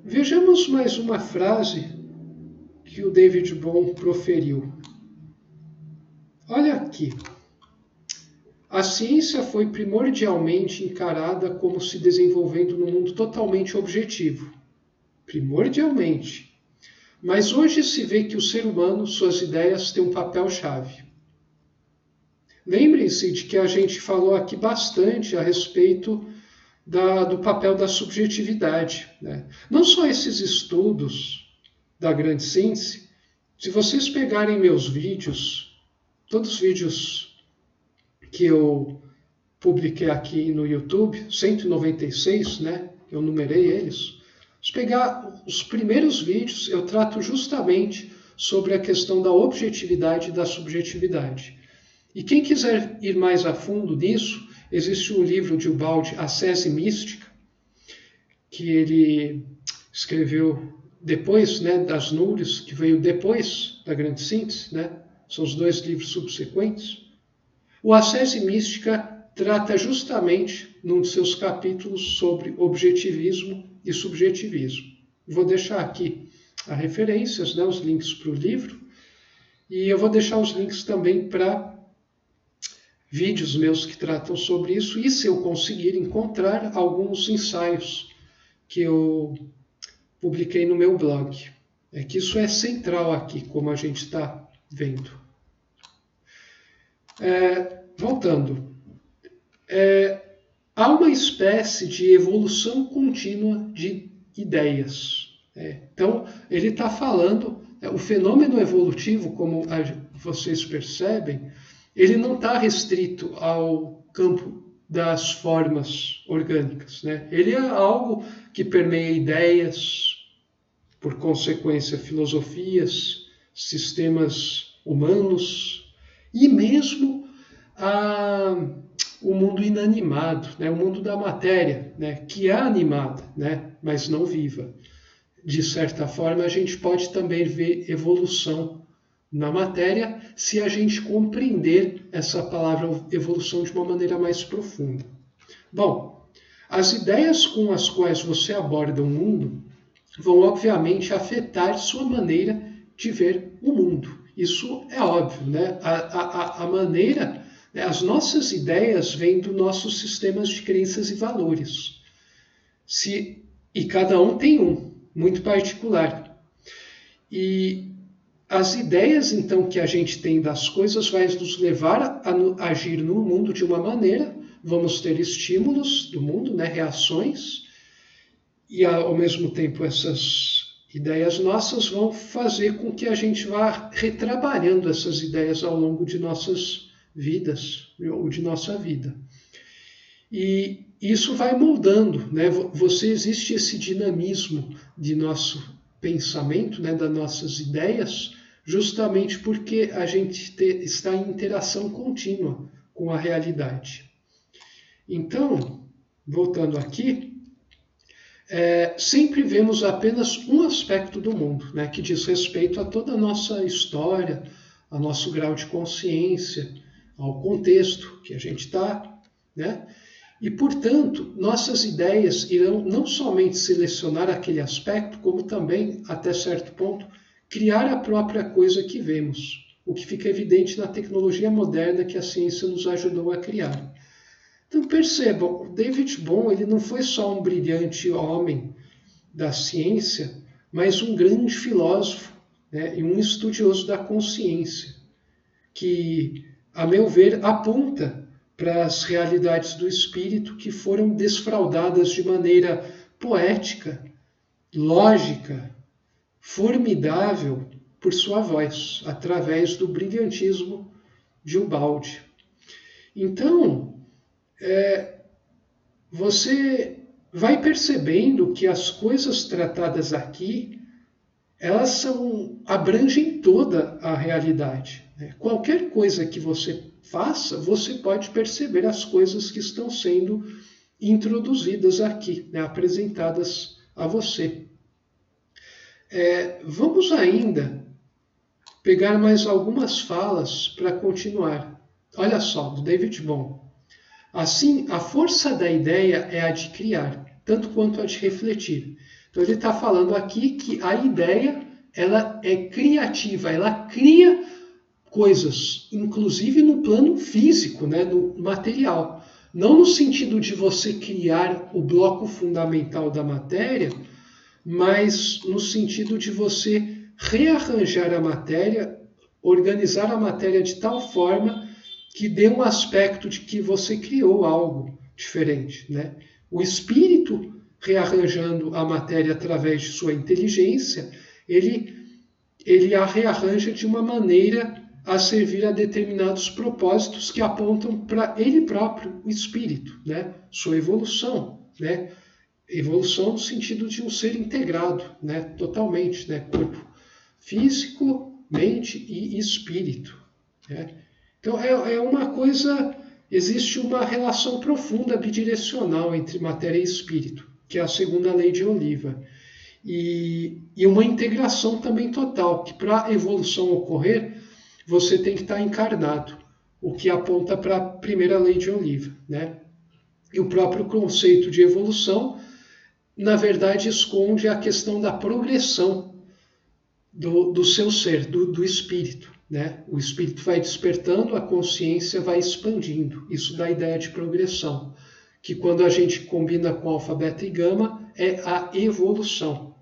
Vejamos mais uma frase que o David Bohm proferiu. Olha aqui. A ciência foi primordialmente encarada como se desenvolvendo num mundo totalmente objetivo. Primordialmente. Mas hoje se vê que o ser humano, suas ideias, têm um papel-chave. Lembrem-se de que a gente falou aqui bastante a respeito do papel da subjetividade, né? Não só esses estudos da grande síntese, se vocês pegarem meus vídeos, todos os vídeos que eu publiquei aqui no YouTube, 196, né? Eu numerei eles. Se pegar os primeiros vídeos, eu trato justamente sobre a questão da objetividade e da subjetividade. E quem quiser ir mais a fundo nisso, existe um livro de Ubaldi, Ascese Mística, que ele escreveu depois, né, das Núrias, que veio depois da Grande Síntese, né? São os dois livros subsequentes. O Ascese Mística trata justamente, num de seus capítulos, sobre objetivismo e subjetivismo. Vou deixar aqui as referências, né, os links para o livro, e eu vou deixar os links também para vídeos meus que tratam sobre isso, e se eu conseguir encontrar alguns ensaios que eu publiquei no meu blog. É que isso é central aqui, como a gente está vendo. Voltando. Há uma espécie de evolução contínua de ideias. Então, ele está falando, o fenômeno evolutivo, como vocês percebem, ele não está restrito ao campo das formas orgânicas, né? Ele é algo que permeia ideias, por consequência, filosofias, sistemas humanos e mesmo o mundo inanimado, né? O mundo da matéria, né? Que é animada, né? Mas não viva. De certa forma, a gente pode também ver evolução na matéria, se a gente compreender essa palavra evolução de uma maneira mais profunda. Bom, as ideias com as quais você aborda o mundo vão, obviamente, afetar sua maneira de ver o mundo. Isso é óbvio, né? A maneira, né? As nossas ideias vêm dos nossos sistemas de crenças e valores. E cada um tem um, muito particular. E as ideias, então, que a gente tem das coisas vai nos levar a agir no mundo de uma maneira, vamos ter estímulos do mundo, né, reações, e ao mesmo tempo essas ideias nossas vão fazer com que a gente vá retrabalhando essas ideias ao longo de nossas vidas, ou de nossa vida. E isso vai moldando, né? Existe esse dinamismo de nosso pensamento, né, das nossas ideias, justamente porque a gente está em interação contínua com a realidade. Então, voltando aqui, sempre vemos apenas um aspecto do mundo, né, que diz respeito a toda a nossa história, ao nosso grau de consciência, ao contexto que a gente está, né? E, portanto, nossas ideias irão não somente selecionar aquele aspecto, como também, até certo ponto, criar a própria coisa que vemos, o que fica evidente na tecnologia moderna que a ciência nos ajudou a criar. Então percebam, o David Bohm ele não foi só um brilhante homem da ciência, mas um grande filósofo, né, e um estudioso da consciência, que, a meu ver, aponta para as realidades do espírito que foram desfraudadas de maneira poética, lógica, formidável por sua voz, através do brilhantismo de Ubaldi. Então, você vai percebendo que as coisas tratadas aqui, elas abrangem toda a realidade. Qualquer coisa que você faça, você pode perceber as coisas que estão sendo introduzidas aqui, né, apresentadas a você. Vamos ainda pegar mais algumas falas para continuar. Olha só, do David Bohm. Assim, a força da ideia é a de criar. tanto quanto a de refletir. Então ele está falando aqui que a ideia ela é criativa, ela cria coisas, inclusive no plano físico, né, no material. Não no sentido de você criar o bloco fundamental da matéria, mas no sentido de você rearranjar a matéria, organizar a matéria de tal forma que dê um aspecto de que você criou algo diferente, né? O espírito, rearranjando a matéria através de sua inteligência, ele a rearranja de uma maneira a servir a determinados propósitos que apontam para ele próprio, o espírito, né? Sua evolução, né? Evolução no sentido de um ser integrado, né? Totalmente, né? Corpo físico, mente e espírito, né? Então é uma coisa, existe uma relação profunda bidirecional entre matéria e espírito, que é a segunda lei de Oliva. E uma integração também total, que para a evolução ocorrer, você tem que estar encarnado, o que aponta para a primeira lei de Oliva, né? E o próprio conceito de evolução, na verdade, esconde a questão da progressão do seu ser, do espírito, né? O espírito vai despertando, a consciência vai expandindo. Isso dá a ideia de progressão, que quando a gente combina com alfa, beta e gama, é a evolução.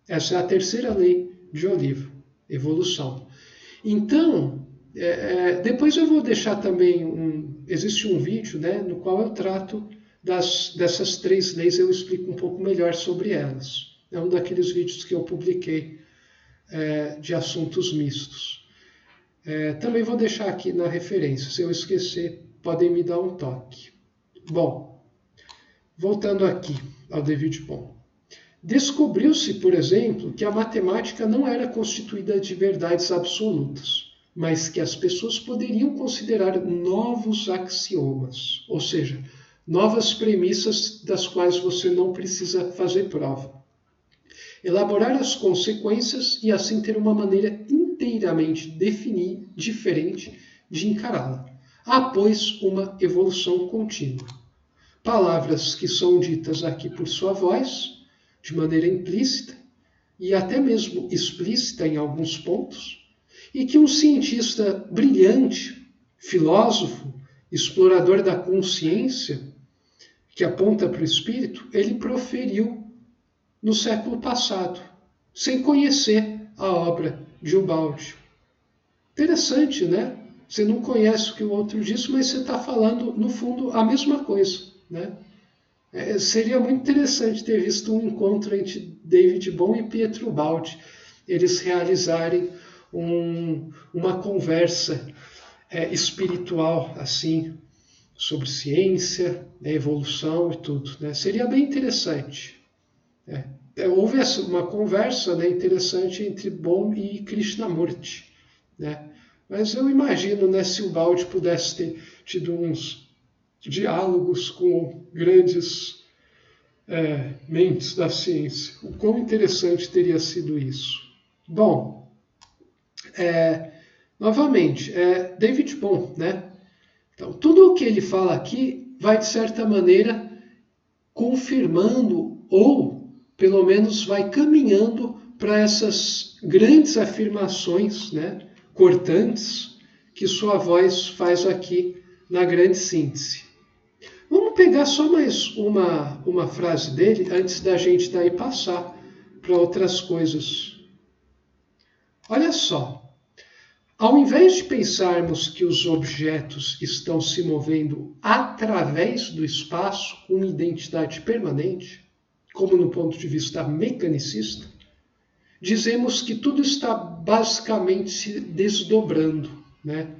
Essa é a terceira lei de Oliva, evolução. Então, depois eu vou deixar também existe um vídeo, né, no qual eu trato dessas três leis, eu explico um pouco melhor sobre elas. É um daqueles vídeos que eu publiquei de assuntos mistos. Também vou deixar aqui na referência, se eu esquecer, podem me dar um toque. Bom, voltando aqui ao David Bohm. Descobriu-se, por exemplo, que a matemática não era constituída de verdades absolutas, mas que as pessoas poderiam considerar novos axiomas, ou seja, novas premissas das quais você não precisa fazer prova. Elaborar as consequências e assim ter uma maneira inteiramente diferente de encará-la. Há, pois, uma evolução contínua. Palavras que são ditas aqui por sua voz, de maneira implícita e até mesmo explícita em alguns pontos, e que um cientista brilhante, filósofo, explorador da consciência, que aponta para o espírito, ele proferiu no século passado, sem conhecer a obra de Ubaldi. Interessante, né? Você não conhece o que o outro disse, mas você está falando, no fundo, a mesma coisa, né? Seria muito interessante ter visto um encontro entre David Bohm e Pietro Ubaldi, eles realizarem uma conversa espiritual, assim, sobre ciência, evolução e tudo, né? Seria bem interessante. Houve uma conversa, né, interessante entre Bohm e Krishnamurti, né? Mas eu imagino, né, se o Ubaldi pudesse ter tido uns diálogos com grandes mentes da ciência. O quão interessante teria sido isso. Bom, novamente, David Bohm, né? Então, tudo o que ele fala aqui vai, de certa maneira, confirmando ou, pelo menos, vai caminhando para essas grandes afirmações, né, cortantes que sua voz faz aqui na grande síntese. Vamos pegar só mais uma frase dele antes da gente daí passar para outras coisas. Olha só. Ao invés de pensarmos que os objetos estão se movendo através do espaço com uma identidade permanente, como no ponto de vista mecanicista, dizemos que tudo está basicamente se desdobrando, né?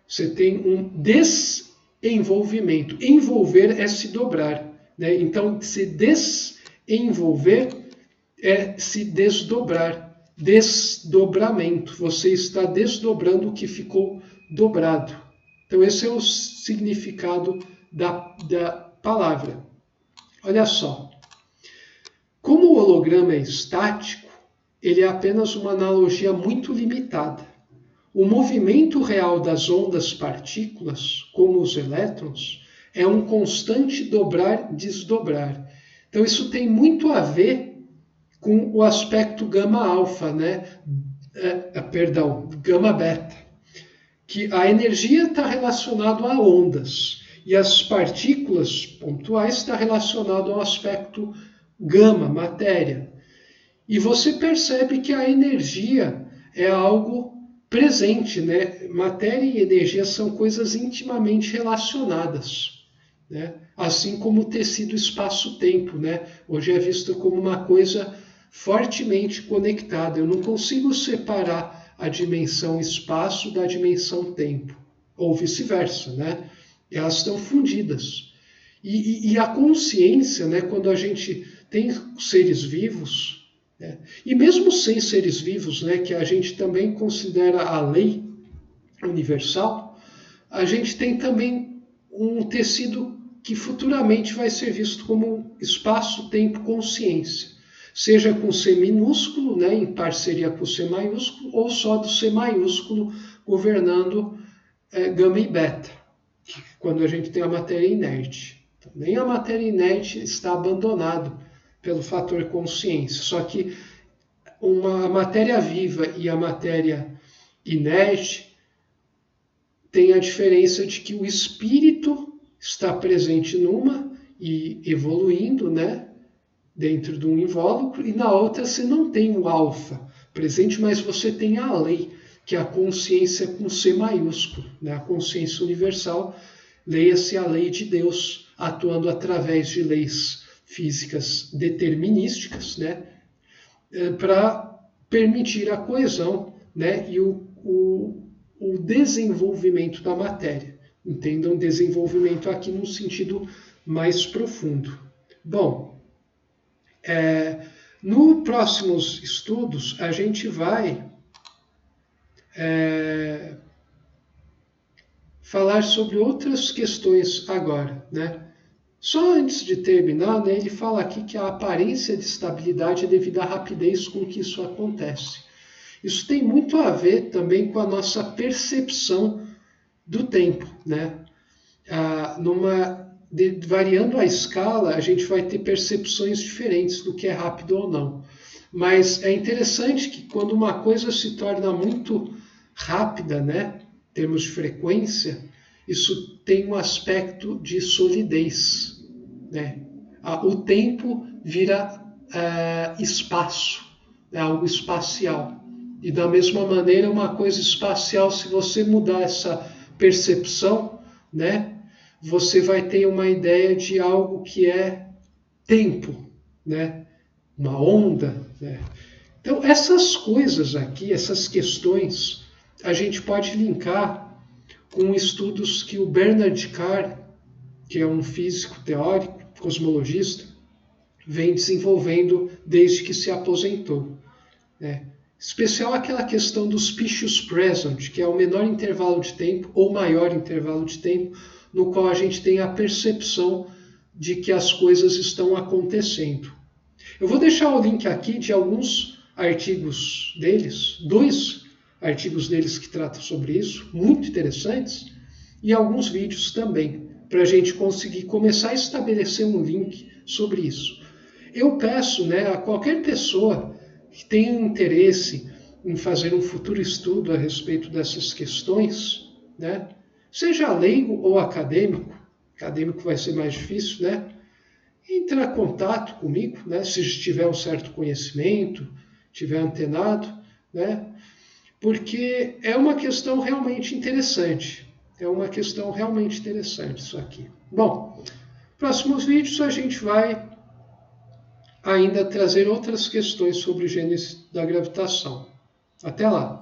Você tem um desenvolvimento. Envolver é se dobrar, né? Então, se desenvolver é se desdobrar. Desdobramento. Você está desdobrando o que ficou dobrado. Então, esse é o significado da palavra. Olha só. Como o holograma é estático, ele é apenas uma analogia muito limitada. O movimento real das ondas partículas, como os elétrons, é um constante dobrar-desdobrar. Então isso tem muito a ver com o aspecto gama-alfa, né? Gama-beta, que a energia está relacionada a ondas e as partículas pontuais está relacionado ao aspecto gama, matéria. E você percebe que a energia é algo presente, né? Matéria e energia são coisas intimamente relacionadas, né? Assim como o tecido espaço-tempo, né? Hoje é visto como uma coisa fortemente conectada. Eu não consigo separar a dimensão espaço da dimensão tempo, ou vice-versa, né? Elas estão fundidas. E a consciência, né? Quando a gente tem seres vivos, né? E mesmo sem seres vivos, né? Que a gente também considera a lei universal, a gente tem também um tecido que futuramente vai ser visto como espaço-tempo consciência, seja com C minúsculo, né, em parceria com o C maiúsculo, ou só do C maiúsculo governando gama e beta, quando a gente tem a matéria inerte. Então, nem a matéria inerte está abandonado pelo fator consciência, só que a matéria viva e a matéria inerte tem a diferença de que o espírito está presente numa e evoluindo, né, dentro de um invólucro, e na outra você não tem o alfa presente, mas você tem a lei, que é a consciência com C maiúsculo, né, a consciência universal, leia-se a lei de Deus, atuando através de leis físicas determinísticas, né, para permitir a coesão, né, e o desenvolvimento da matéria. Entendam desenvolvimento aqui num sentido mais profundo. Bom, nos próximos estudos a gente vai falar sobre outras questões agora, né? Só antes de terminar, né, ele fala aqui que a aparência de estabilidade é devido à rapidez com que isso acontece. Isso tem muito a ver também com a nossa percepção do tempo, né? Variando a escala, a gente vai ter percepções diferentes do que é rápido ou não. Mas é interessante que quando uma coisa se torna muito rápida, né, em termos de frequência, isso tem um aspecto de solidez, né? O tempo vira espaço, é algo espacial. E da mesma maneira, uma coisa espacial, se você mudar essa percepção, né, você vai ter uma ideia de algo que é tempo, né, uma onda, né? Então, essas coisas aqui, essas questões, a gente pode linkar com estudos que o Bernard Carr, que é um físico teórico, cosmologista, vem desenvolvendo desde que se aposentou, né? Especial aquela questão dos Species Present, que é o menor intervalo de tempo ou maior intervalo de tempo, no qual a gente tem a percepção de que as coisas estão acontecendo. Eu vou deixar o link aqui de alguns artigos deles, 2 artigos deles que tratam sobre isso, muito interessantes, e alguns vídeos também, para a gente conseguir começar a estabelecer um link sobre isso. Eu peço, né, a qualquer pessoa que tenha interesse em fazer um futuro estudo a respeito dessas questões, né, seja leigo ou acadêmico vai ser mais difícil, né, entrar em contato comigo, né, se tiver um certo conhecimento, tiver antenado, né, porque é uma questão realmente interessante. É uma questão realmente interessante isso aqui. Bom, próximos vídeos a gente vai ainda trazer outras questões sobre o gênese da gravitação. Até lá!